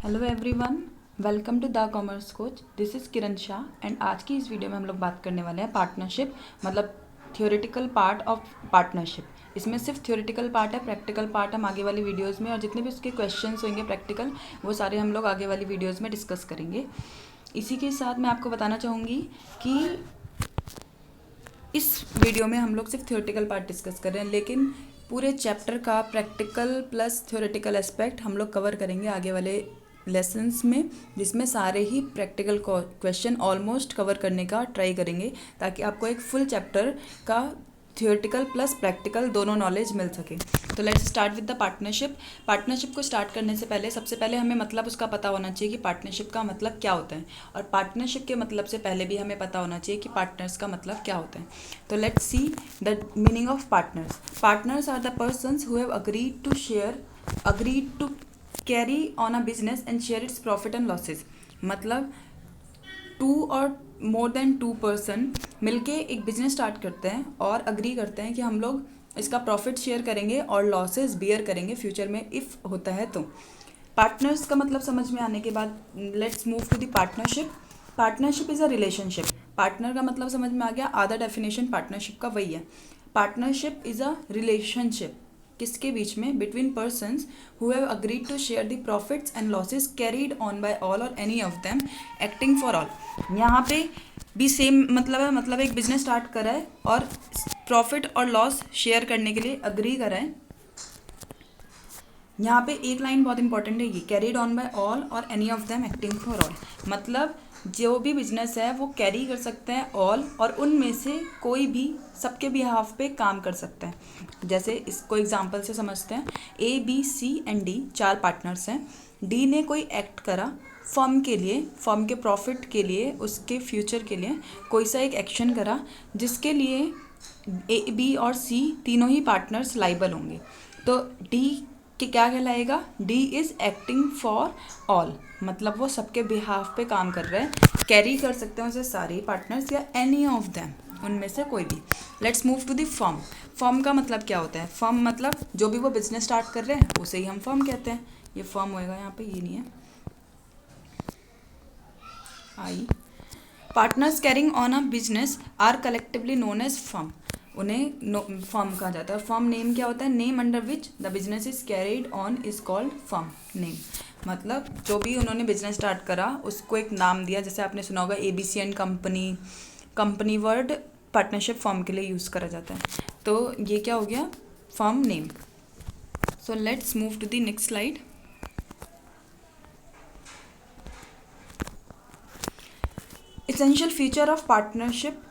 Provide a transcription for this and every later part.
Hello everyone, welcome to the commerce coach. This is Kiran Shah and आज की इस video में हम लोग बात करने वाले हैं पार्टनरशिप, मतलब थियोरेटिकल पार्ट ऑफ पार्टनरशिप। इसमें सिर्फ थियोरेटिकल पार्ट है, प्रैक्टिकल पार्ट हम आगे वाली वीडियोस में और जितने भी उसके क्वेश्चंस होंगे प्रैक्टिकल, वो सारे हम लोग आगे वाली वीडियोस में डिस्कस करेंगे। इसी के साथ मैं आपको बताना चाहूँगी कि इस वीडियो में हम लोग सिर्फ थियोरेटिकल पार्ट डिस्कस कर रहे हैं, लेकिन पूरे चैप्टर का प्रैक्टिकल प्लस थियोरेटिकल एस्पेक्ट हम लोग कवर करेंगे आगे वाले लेसन्स में, जिसमें सारे ही प्रैक्टिकल क्वेश्चन ऑलमोस्ट कवर करने का ट्राई करेंगे, ताकि आपको एक फुल चैप्टर का थियोरेटिकल प्लस प्रैक्टिकल दोनों नॉलेज मिल सके। तो let's start with the partnership. Partnership को स्टार्ट करने से पहले सबसे पहले हमें मतलब उसका पता होना चाहिए कि पार्टनरशिप का मतलब क्या होता है, और पार्टनरशिप के मतलब से पहले भी हमें पता होना चाहिए कि पार्टनर्स का मतलब क्या होता है। तो let's see the meaning of partners. Partners are the persons who have agreed to carry on a business and share its profit and losses. मतलब टू और मोर देन टू पर्सन मिलके एक बिजनेस स्टार्ट करते हैं और agree करते हैं कि हम लोग इसका प्रॉफिट शेयर करेंगे और लॉसेस बियर करेंगे फ्यूचर में इफ़ होता है तो। पार्टनर्स का मतलब समझ में आने के बाद let's move to the partnership. Partnership is a relationship. Partner का मतलब समझ में आ गया, आधा डेफिनेशन पार्टनरशिप का वही है। पार्टनरशिप इज़ अ रिलेशनशिप किसके बीच में, between persons who have agreed to share the profits and losses carried on by all or any of them acting for all. यहाँ पे भी सेम मतलब है, मतलब एक बिजनेस स्टार्ट करा है और प्रॉफिट और लॉस शेयर करने के लिए अग्री करा है। यहाँ पे एक लाइन बहुत इंपॉर्टेंट है, ये carried on by all or any of them acting for all. मतलब जो भी बिजनेस है वो कैरी कर सकते हैं ऑल, और उनमें से कोई भी सबके बिहाफ पे काम कर सकता है। जैसे इसको एग्जांपल से समझते हैं, A B C and D चार पार्टनर्स हैं। डी ने कोई एक्ट करा फर्म के लिए, फर्म के प्रॉफिट के लिए, उसके फ्यूचर के लिए कोई सा एक एक्शन करा, जिसके लिए ए बी और सी तीनों ही पार्टनर्स लाइबल होंगे। तो डी कि क्या कहलाएगा, D is acting for all, मतलब वो सबके बिहाफ पे काम कर रहे हैं, कैरी कर सकते हैं उसे सारे पार्टनर्स या एनी ऑफ देम, उनमें से कोई भी। Let's move to the firm. Firm का मतलब क्या होता है, फर्म मतलब जो भी वो बिजनेस स्टार्ट कर रहे हैं उसे ही हम फर्म कहते हैं। ये फर्म होएगा, यहाँ पे ये नहीं है, आई। Partners carrying on a business are collectively known as firm. उन्हें फर्म कहा जाता है। फर्म नेम क्या होता है, name under which the business is carried on is called firm name. मतलब जो भी उन्होंने बिजनेस स्टार्ट करा उसको एक नाम दिया, जैसे आपने सुना होगा ABC and company. Company word partnership firm के लिए यूज़ करा जाता है। तो ये क्या हो गया, firm name. So let's move to the next slide. Essential feature of partnership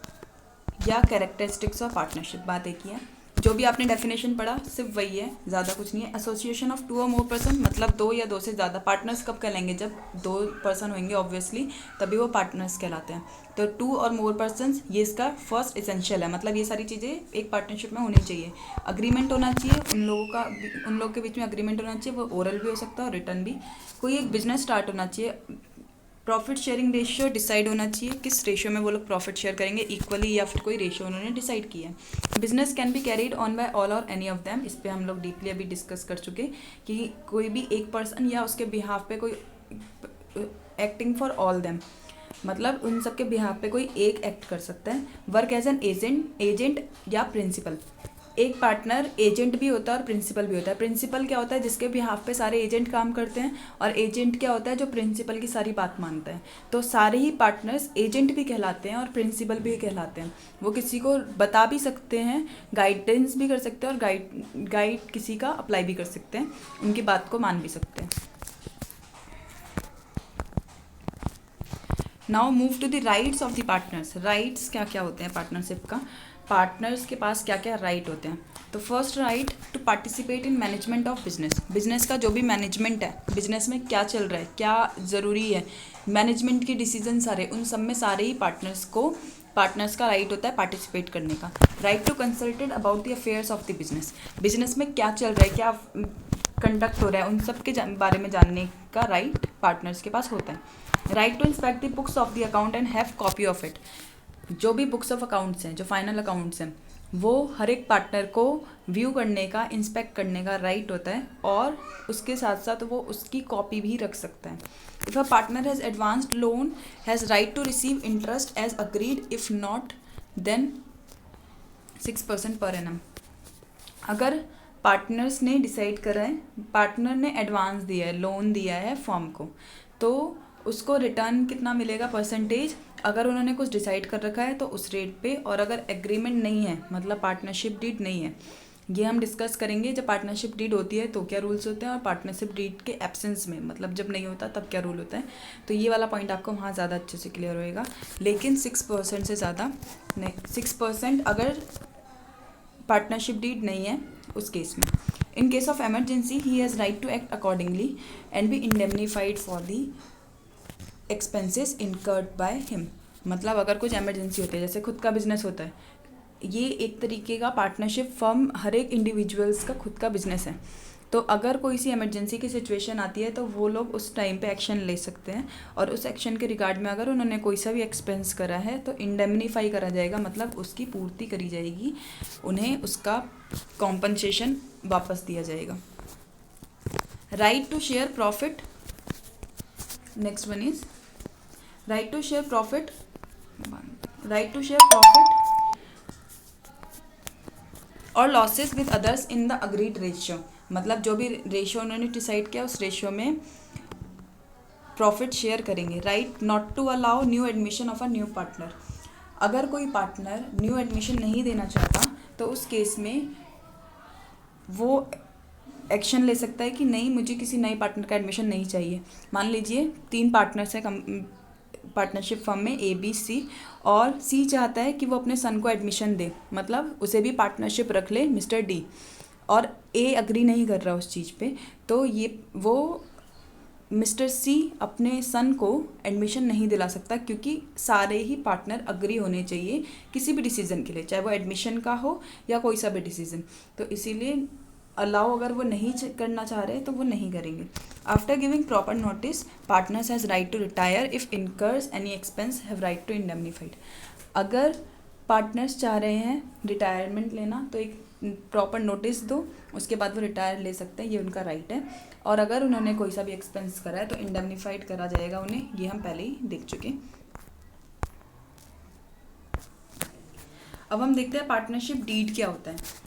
या कैरेक्टरिस्टिक्स ऑफ पार्टनरशिप, बात एक ही है। जो भी आपने डेफिनेशन पढ़ा सिर्फ वही है, ज़्यादा कुछ नहीं है। एसोसिएशन ऑफ टू और मोर पर्सन, मतलब दो या दो से ज़्यादा पार्टनर्स कब कहलाएंगे, जब दो पर्सन होंगे ऑब्वियसली, तभी वो पार्टनर्स कहलाते हैं। तो टू और मोर पर्सन ये इसका फर्स्ट इसेंशियल है, मतलब ये सारी चीज़ें एक पार्टनरशिप में होनी चाहिए। अग्रीमेंट होना चाहिए उन लोगों का, उन लोगों के बीच में अग्रीमेंट होना चाहिए, वो ओरल भी हो सकता है और रिटर्न भी। कोई एक बिजनेस स्टार्ट होना चाहिए। प्रॉफिट शेयरिंग रेशियो डिसाइड होना चाहिए, किस रेशियो में वो लोग प्रॉफिट शेयर करेंगे, इक्वली या फिर कोई रेशियो उन्होंने डिसाइड किया है। Business can be carried on by all or any of them, इस पर हम लोग डीपली अभी डिस्कस कर चुके कि कोई भी एक पर्सन या उसके बिहाफ पे कोई एक्टिंग फॉर ऑल देम, मतलब उन सब के बिहाफ पे कोई एक एक्ट कर सकता है। वर्क एज एन एजेंट या प्रिंसिपल। एक पार्टनर एजेंट भी होता है और प्रिंसिपल भी होता है। प्रिंसिपल क्या होता है, जिसके बिहाफ पे सारे एजेंट काम करते हैं, और एजेंट क्या होता है, जो प्रिंसिपल की सारी बात मानता है। तो सारे ही पार्टनर्स एजेंट भी कहलाते हैं और प्रिंसिपल भी कहलाते हैं। वो किसी को बता भी सकते हैं, गाइडेंस भी कर सकते हैं, और गाइड किसी का अप्लाई भी कर सकते हैं, उनकी बात को मान भी सकते हैं। Now move to the rights of the partners. Rights क्या क्या होते हैं पार्टनरशिप का, पार्टनर्स के पास क्या क्या राइट होते हैं। तो first right to participate in management of business. Business का जो भी मैनेजमेंट है, बिजनेस में क्या चल रहा है, क्या ज़रूरी है, मैनेजमेंट के डिसीजन सारे, उन सब में सारे ही पार्टनर्स का राइट होता है पार्टिसिपेट करने का। Right to consulted about the affairs of the business. Business में क्या चल रहा है, क्या कंडक्ट हो रहा है, उन सब के बारे में जानने का राइट पार्टनर्स के पास होता है। Right to inspect the books of the account and have copy of it. जो भी बुक्स ऑफ अकाउंट्स हैं, जो फाइनल अकाउंट्स हैं, वो हर एक पार्टनर को व्यू करने का, इंस्पेक्ट करने का राइट होता है, और उसके साथ साथ वो उसकी कॉपी भी रख सकता है. If a partner has advanced loan has right to receive interest as agreed, if not then 6% per annum. अगर पार्टनर्स ने डिसाइड करा है, पार्टनर ने एडवांस दिया है, लोन दिया है फर्म को, तो उसको रिटर्न कितना मिलेगा परसेंटेज. अगर उन्होंने कुछ डिसाइड कर रखा है तो उस रेट पे, और अगर एग्रीमेंट नहीं है मतलब पार्टनरशिप डीड नहीं है, ये हम डिस्कस करेंगे. जब पार्टनरशिप डीड होती है तो क्या रूल्स होते हैं, और पार्टनरशिप डीड के एब्सेंस में मतलब जब नहीं होता तब क्या रूल होता है. तो ये वाला पॉइंट आपको वहाँ ज़्यादा अच्छे से क्लियर होएगा. लेकिन 6% से ज़्यादा नहीं, 6% अगर पार्टनरशिप डीड नहीं है उस केस में. In case of emergency he has right to act accordingly and be indemnified for the expenses incurred by him. मतलब अगर कुछ एमरजेंसी होती है, जैसे खुद का बिजनेस होता है, ये एक तरीके का पार्टनरशिप फर्म हर एक इंडिविजुअल्स का खुद का बिजनेस है. तो अगर कोई सी इमरजेंसी की सिचुएशन आती है तो वो लोग उस टाइम पे एक्शन ले सकते हैं, और उस एक्शन के रिगार्ड में अगर उन्होंने कोई सा भी एक्सपेंस करा है तो इंडेमनीफाई करा जाएगा, मतलब उसकी पूर्ति करी जाएगी, उन्हें उसका कॉम्पनसेशन वापस दिया जाएगा. Right to share profit. Next one is right to share profit. Right to share profit और losses with others in the agreed ratio. मतलब जो भी रेशियो उन्होंने डिसाइड किया उस रेशियो में प्रॉफिट शेयर करेंगे. Right not to allow new admission of a new partner. अगर कोई पार्टनर न्यू एडमिशन नहीं देना चाहता तो उस केस में वो एक्शन ले सकता है कि नहीं, मुझे किसी नए पार्टनर का एडमिशन नहीं चाहिए. मान लीजिए 3 पार्टनर्स हैं पार्टनरशिप फर्म में, ए बी सी, और सी चाहता है कि वो अपने सन को एडमिशन दे, मतलब उसे भी पार्टनरशिप रख ले मिस्टर डी, और ए अग्री नहीं कर रहा उस चीज़ पे. तो ये वो मिस्टर सी अपने सन को एडमिशन नहीं दिला सकता, क्योंकि सारे ही पार्टनर अग्री होने चाहिए किसी भी डिसीज़न के लिए, चाहे वो एडमिशन का हो या कोई सा भी डिसीज़न. तो इसीलिए अलाउ अगर वो नहीं करना चाह रहे तो वो नहीं करेंगे. After giving proper notice partners has right to retire if incurs any expense have right to indemnified. अगर पार्टनर्स चाह रहे हैं रिटायरमेंट लेना तो एक प्रॉपर नोटिस दो, उसके बाद वो रिटायर ले सकते हैं, ये उनका राइट है. और अगर उन्होंने कोई सा भी एक्सपेंस करा है तो इंडेमनीफाइड करा जाएगा उन्हें, ये हम पहले ही देख चुके. अब हम देखते हैं पार्टनरशिप डीड क्या होता है.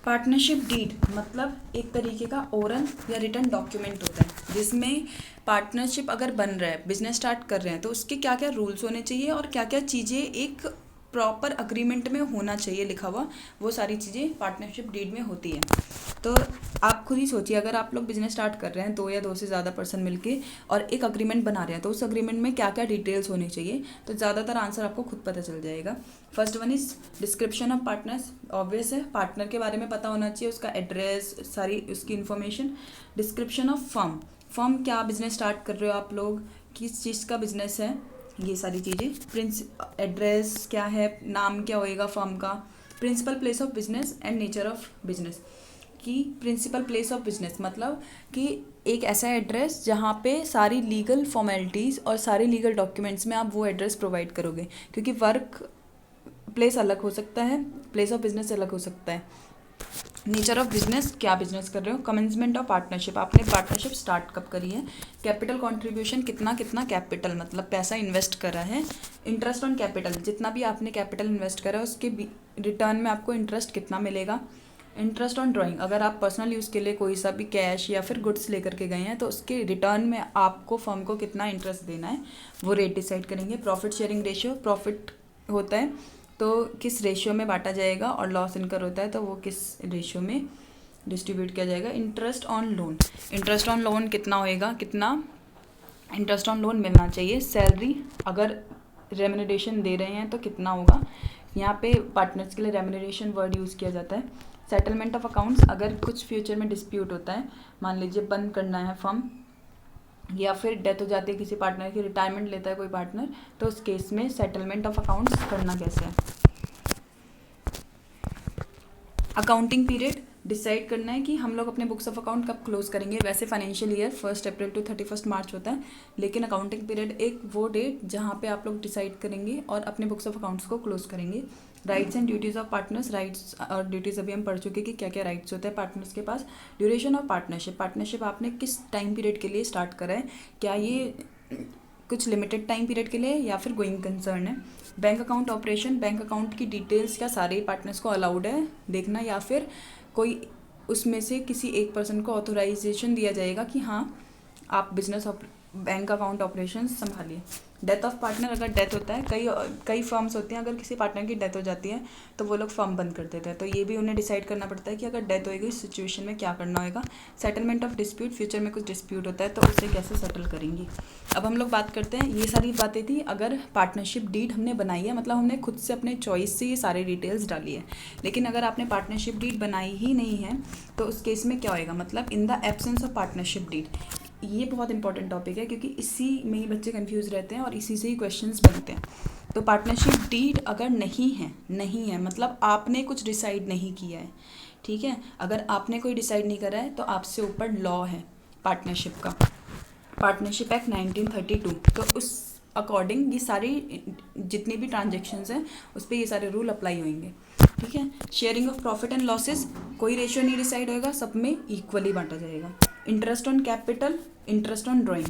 पार्टनरशिप डीड मतलब एक तरीके का ओरल या रिटन डॉक्यूमेंट होता है, जिसमें पार्टनरशिप अगर बन रहा है, बिजनेस स्टार्ट कर रहे हैं, तो उसके क्या क्या रूल्स होने चाहिए और क्या क्या चीज़ें एक प्रॉपर अग्रीमेंट में होना चाहिए लिखा हुआ, वो सारी चीज़ें पार्टनरशिप डीड में होती है. तो आप खुद ही सोचिए, अगर आप लोग बिजनेस स्टार्ट कर रहे हैं 2 या 2 से ज़्यादा पर्सन मिलके और एक अग्रीमेंट बना रहे हैं, तो उस अग्रीमेंट में क्या क्या डिटेल्स होनी चाहिए, तो ज़्यादातर आंसर आपको खुद पता चल जाएगा. First one is description of partners. Obvious है, पार्टनर के बारे में पता होना चाहिए, उसका एड्रेस, सारी उसकी information. Description of firm. Firm क्या बिजनेस स्टार्ट कर रहे हो आप लोग, किस चीज़ का बिजनेस है, ये सारी चीज़ें. एड्रेस क्या है, नाम क्या होएगा फर्म का. Principal place of business and nature of business. कि प्रिंसिपल प्लेस ऑफ बिजनेस मतलब कि एक ऐसा एड्रेस जहाँ पे सारी लीगल फॉर्मेलिटीज़ और सारे लीगल डॉक्यूमेंट्स में आप वो एड्रेस प्रोवाइड करोगे, क्योंकि वर्क प्लेस अलग हो सकता है, प्लेस ऑफ बिजनेस अलग हो सकता है. नेचर ऑफ बिजनेस, क्या बिजनेस कर रहे हो. कमेंसमेंट ऑफ पार्टनरशिप, आपने पार्टनरशिप स्टार्ट कब करी है. कैपिटल कंट्रीब्यूशन, कितना कितना कैपिटल मतलब पैसा इन्वेस्ट करा है. इंटरेस्ट ऑन कैपिटल, जितना भी आपने कैपिटल इन्वेस्ट करा है उसके रिटर्न में आपको इंटरेस्ट कितना मिलेगा. इंटरेस्ट ऑन ड्राइंग, अगर आप पर्सनल यूज़ के लिए कोई सा भी कैश या फिर गुड्स लेकर के गए हैं तो उसके रिटर्न में आपको फर्म को कितना इंटरेस्ट देना है, वो रेट डिसाइड करेंगे. प्रॉफिट शेयरिंग रेशियो, प्रॉफिट होता है तो किस रेशियो में बांटा जाएगा, और लॉस इनकर होता है तो वो किस रेशियो में डिस्ट्रीब्यूट किया जाएगा. Interest on loan, interest on loan कितना होएगा, कितना इंटरेस्ट ऑन लोन मिलना चाहिए. सैलरी, अगर रेम्यूनरेशन दे रहे हैं तो कितना होगा. यहाँ पे पार्टनर्स के लिए रेम्यूनरेशन वर्ड यूज़ किया जाता है. सेटलमेंट ऑफ अकाउंट्स, अगर कुछ फ्यूचर में डिस्प्यूट होता है, मान लीजिए बंद करना है फर्म या फिर डेथ हो जाती है किसी पार्टनर की, रिटायरमेंट लेता है कोई पार्टनर, तो उस केस में सेटलमेंट ऑफ अकाउंट्स करना कैसे है. अकाउंटिंग पीरियड डिसाइड करना है कि हम लोग अपने बुक्स ऑफ अकाउंट कब क्लोज करेंगे. वैसे फाइनेंशियल ईयर 1 अप्रैल टू 31 मार्च होता है, लेकिन अकाउंटिंग पीरियड एक वो डेट जहाँ पे आप लोग डिसाइड करेंगे और अपने बुक्स ऑफ अकाउंट्स को क्लोज करेंगे. Rights and duties of partners, rights और ड्यूटीज़ अभी हम पढ़ चुके कि क्या क्या राइट्स होते हैं पार्टनर्स के पास। ड्यूरेशन ऑफ पार्टनरशिप, पार्टनरशिप आपने किस टाइम पीरियड के लिए स्टार्ट करा है, क्या ये कुछ लिमिटेड टाइम पीरियड के लिए या फिर गोइंग कंसर्न है। Bank account operation, bank account की डिटेल्स क्या सारे पार्टनर्स को अलाउड है देखना, या फिर कोई उसमें से किसी एक पर्सन को ऑथोराइजेशन दिया जाएगा कि हाँ आप बिजनेस बैंक अकाउंट ऑपरेशन संभालिए। डेथ ऑफ पार्टनर, अगर डेथ होता है, कई फर्म्स होती हैं, अगर किसी पार्टनर की डेथ हो जाती है तो वो लोग फर्म बंद कर देते हैं, तो ये भी उन्हें डिसाइड करना पड़ता है कि अगर डेथ होएगी इस सिचुएशन में क्या करना होगा। सेटलमेंट ऑफ डिस्प्यूट, फ्यूचर में कुछ डिस्प्यूट होता है तो उसे कैसे सेटल करेंगी। अब हम लोग बात करते हैं, ये सारी बातें थी अगर पार्टनरशिप डीड हमने बनाई है, मतलब हमने खुद से अपने चॉइस से ये सारी डिटेल्स डाली है। लेकिन अगर आपने पार्टनरशिप डीड बनाई ही नहीं है तो उस केस में क्या होएगा, मतलब in the absence of partnership deed. ये बहुत इंपॉर्टेंट टॉपिक है क्योंकि इसी में ही बच्चे कंफ्यूज रहते हैं और इसी से ही क्वेश्चंस बनते हैं। तो पार्टनरशिप डीड अगर नहीं है मतलब आपने कुछ डिसाइड नहीं किया है, ठीक है। अगर आपने कोई डिसाइड नहीं करा है तो आपसे ऊपर लॉ है पार्टनरशिप का, पार्टनरशिप एक्ट 1932, तो उस अकॉर्डिंग ये सारी जितनी भी ट्रांजेक्शन्स हैं उस पर ये सारे रूल अप्लाई होंगे, ठीक है। Sharing of profit and losses, कोई रेशियो नहीं डिसाइड होएगा, सब में इक्वली बांटा जाएगा। Interest on capital, interest on drawing,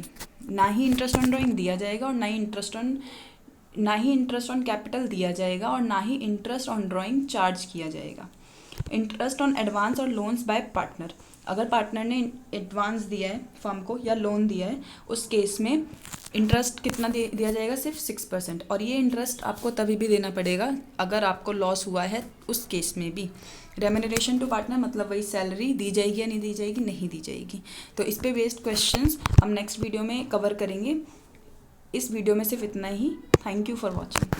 ना ही इंटरेस्ट ऑन ड्राइंग दिया जाएगा और ना ही इंटरेस्ट ऑन कैपिटल दिया जाएगा और ना ही इंटरेस्ट ऑन ड्राइंग चार्ज किया जाएगा। इंटरेस्ट ऑन एडवांस और लोन्स बाय पार्टनर, अगर पार्टनर ने एडवांस दिया है फर्म को या लोन दिया है उस केस में इंटरेस्ट कितना दिया जाएगा, सिर्फ 6%, और ये इंटरेस्ट आपको तभी भी देना पड़ेगा अगर आपको लॉस हुआ है उस केस में भी। रेम्यूनरेशन टू पार्टनर, मतलब वही सैलरी दी जाएगी या नहीं दी जाएगी, नहीं दी जाएगी। तो इस पे बेस्ड क्वेश्चंस हम नेक्स्ट वीडियो में कवर करेंगे। इस वीडियो में सिर्फ इतना ही। Thank you for watching.